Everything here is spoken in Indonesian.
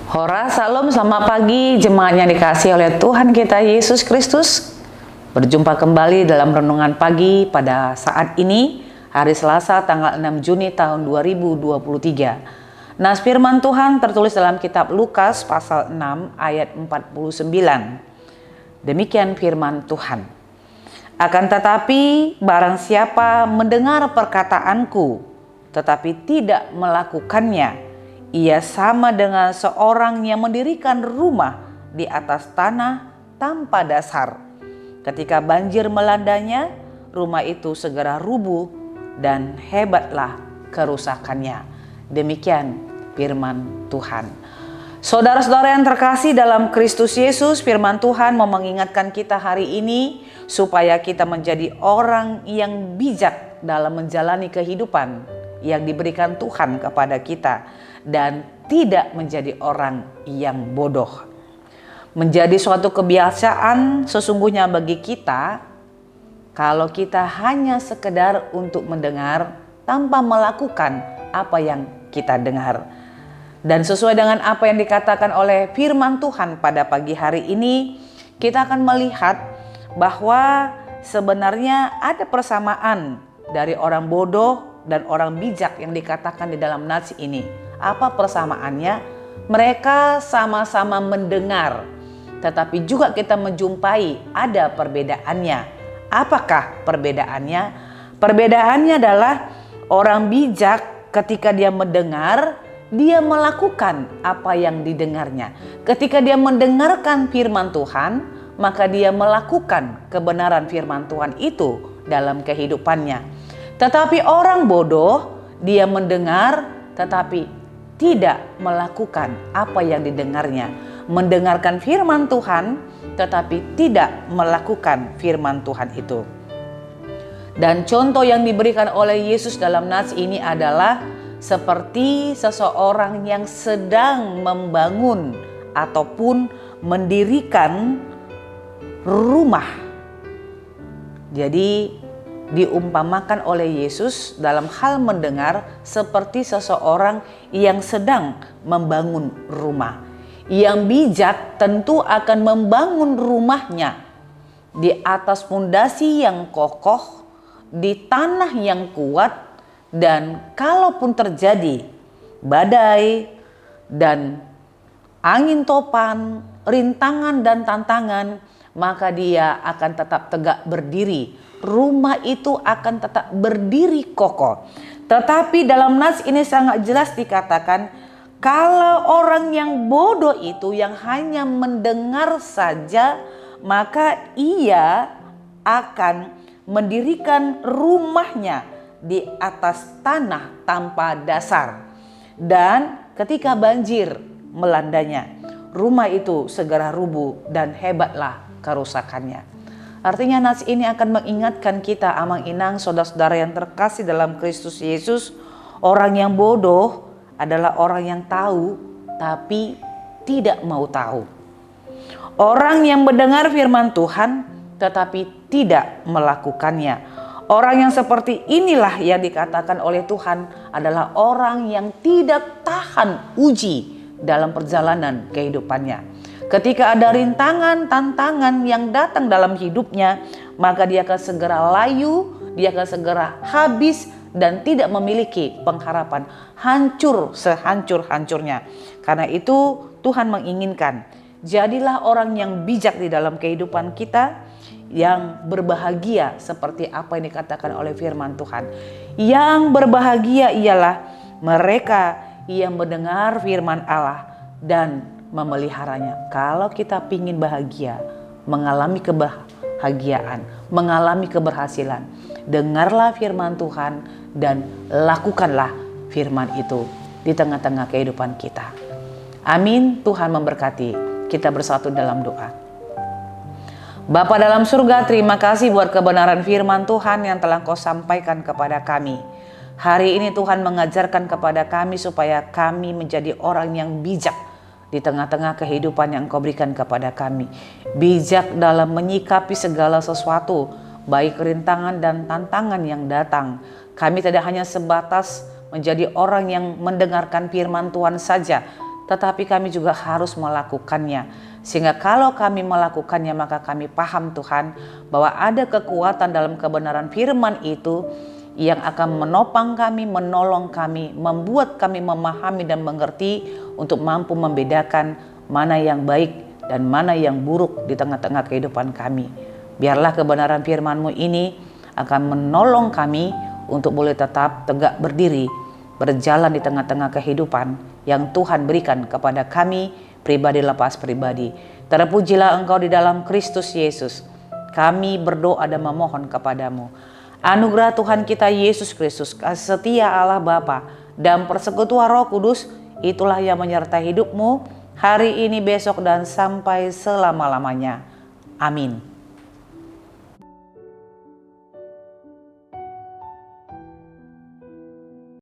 Hora, salam, selamat pagi jemaat yang dikasihi oleh Tuhan kita Yesus Kristus. Berjumpa kembali dalam renungan pagi pada saat ini, hari Selasa tanggal 6 Juni tahun 2023. Nas firman Tuhan tertulis dalam kitab Lukas pasal 6 ayat 49. Demikian firman Tuhan. Akan tetapi barang siapa mendengar perkataanku tetapi tidak melakukannya, ia sama dengan seorang yang mendirikan rumah di atas tanah tanpa dasar. Ketika banjir melandanya, rumah itu segera rubuh dan hebatlah kerusakannya. Demikian firman Tuhan. Saudara-saudara yang terkasih dalam Kristus Yesus, firman Tuhan mau mengingatkan kita hari ini supaya kita menjadi orang yang bijak dalam menjalani kehidupan yang diberikan Tuhan kepada kita dan tidak menjadi orang yang bodoh. Menjadi suatu kebiasaan sesungguhnya bagi kita kalau kita hanya sekedar untuk mendengar tanpa melakukan apa yang kita dengar. Dan sesuai dengan apa yang dikatakan oleh firman Tuhan pada pagi hari ini, kita akan melihat bahwa sebenarnya ada persamaan dari orang bodoh dan orang bijak yang dikatakan di dalam nas ini. Apa persamaannya? Mereka sama-sama mendengar, tetapi juga kita menjumpai ada perbedaannya. Apakah perbedaannya? Perbedaannya adalah orang bijak ketika dia mendengar, dia melakukan apa yang didengarnya. Ketika dia mendengarkan firman Tuhan, maka dia melakukan kebenaran firman Tuhan itu dalam kehidupannya. Tetapi orang bodoh, dia mendengar tetapi tidak melakukan apa yang didengarnya. Mendengarkan firman Tuhan tetapi tidak melakukan firman Tuhan itu. Dan contoh yang diberikan oleh Yesus dalam nas ini adalah seperti seseorang yang sedang membangun ataupun mendirikan rumah. Jadi diumpamakan oleh Yesus dalam hal mendengar seperti seseorang yang sedang membangun rumah. Yang bijak tentu akan membangun rumahnya di atas fondasi yang kokoh, di tanah yang kuat, dan kalaupun terjadi badai dan angin topan, rintangan dan tantangan, maka dia akan tetap tegak berdiri. Rumah itu akan tetap berdiri kokoh. Tetapi dalam nas ini sangat jelas dikatakan, kalau orang yang bodoh itu yang hanya mendengar saja, maka ia akan mendirikan rumahnya di atas tanah tanpa dasar. Dan ketika banjir melandanya, rumah itu segera rubuh dan hebatlah kerusakannya. Artinya nas ini akan mengingatkan kita amang inang saudara-saudara yang terkasih dalam Kristus Yesus. Orang yang bodoh adalah orang yang tahu tapi tidak mau tahu. Orang yang mendengar firman Tuhan tetapi tidak melakukannya. Orang yang seperti inilah yang dikatakan oleh Tuhan adalah orang yang tidak tahan uji dalam perjalanan kehidupannya. Ketika ada rintangan, tantangan yang datang dalam hidupnya, maka dia akan segera layu, dia akan segera habis dan tidak memiliki pengharapan, hancur sehancur-hancurnya. Karena itu Tuhan menginginkan, jadilah orang yang bijak di dalam kehidupan kita, yang berbahagia seperti apa yang dikatakan oleh firman Tuhan. Yang berbahagia ialah mereka yang mendengar firman Allah dan memeliharanya. Kalau kita ingin bahagia, mengalami kebahagiaan, mengalami keberhasilan, dengarlah firman Tuhan dan lakukanlah firman itu di tengah-tengah kehidupan kita. Amin. Tuhan memberkati. Kita bersatu dalam doa. Bapa dalam surga, terima kasih buat kebenaran firman Tuhan yang telah Kau sampaikan kepada kami. Hari ini Tuhan mengajarkan kepada kami supaya kami menjadi orang yang bijak di tengah-tengah kehidupan yang Kau berikan kepada kami. Bijak dalam menyikapi segala sesuatu, baik rintangan dan tantangan yang datang. Kami tidak hanya sebatas menjadi orang yang mendengarkan firman Tuhan saja, tetapi kami juga harus melakukannya. Sehingga kalau kami melakukannya, maka kami paham Tuhan bahwa ada kekuatan dalam kebenaran firman itu yang akan menopang kami, menolong kami, membuat kami memahami dan mengerti untuk mampu membedakan mana yang baik dan mana yang buruk di tengah-tengah kehidupan kami. Biarlah kebenaran firman-Mu ini akan menolong kami untuk boleh tetap tegak berdiri, berjalan di tengah-tengah kehidupan yang Tuhan berikan kepada kami pribadi lepas pribadi. Terpujilah Engkau di dalam Kristus Yesus. Kami berdoa dan memohon kepadamu. Anugerah Tuhan kita Yesus Kristus, kasih setia Allah Bapa dan persekutuan Roh Kudus, itulah yang menyertai hidupmu hari ini, besok, dan sampai selama-lamanya. Amin.